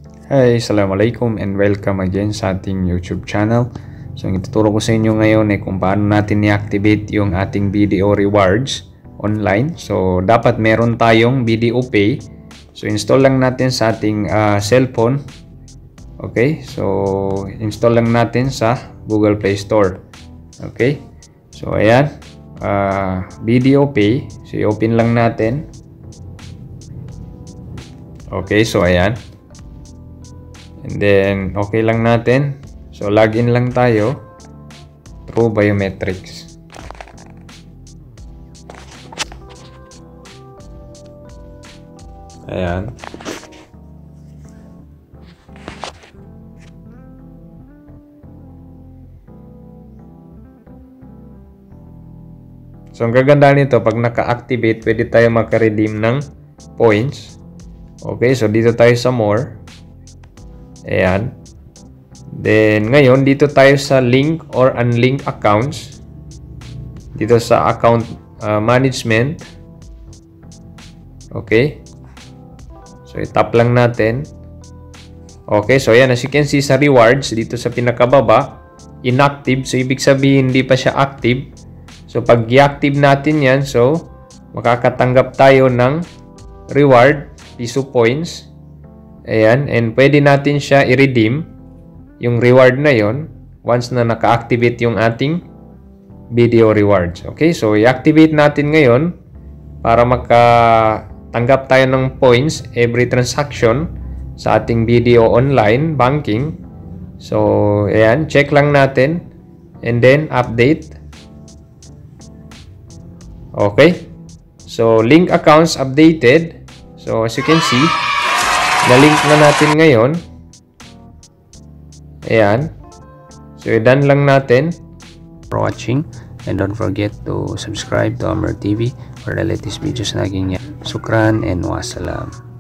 Hi, Assalamualaikum and welcome again sa ating YouTube channel. So, ang ituturo ko sa inyo ngayon ay kung paano natin i-activate yung ating BDO rewards online. So, dapat meron tayong BDO Pay. So, install lang natin sa ating cellphone. Okay, so install lang natin sa Google Play Store. Okay, so ayan, BDO Pay. So, i-open lang natin. Okay, so ayan. And then, okay lang natin. So, login lang tayo through biometrics. Ayan. So, ang gaganda nito, pag naka-activate, pwede tayo maka-redeem ng points. Okay, so dito tayo sa more. Ayan. Then, ngayon, dito tayo sa link or unlink accounts. Dito sa account management. Okay. So, i-tap lang natin. Okay, so ayan, as you can see sa rewards, dito sa pinakababa, inactive. So, ibig sabihin, hindi pa siya active. So, pag i-active natin yan, so, makakatanggap tayo ng reward, piso points. Ayan, and pwede natin siya i-redeem yung reward na yon once na naka-activate yung ating BDO rewards. Okay, so i-activate natin ngayon para makatanggap tayo ng points every transaction sa ating BDO online banking. So, ayan, check lang natin and then update. Okay, so link accounts updated. So, as you can see, na-link na natin ngayon. Ayan. So, i-done lang natin. For watching, and don't forget to subscribe to Amr TV for the latest videos na naging yan. Sukran and wassalam.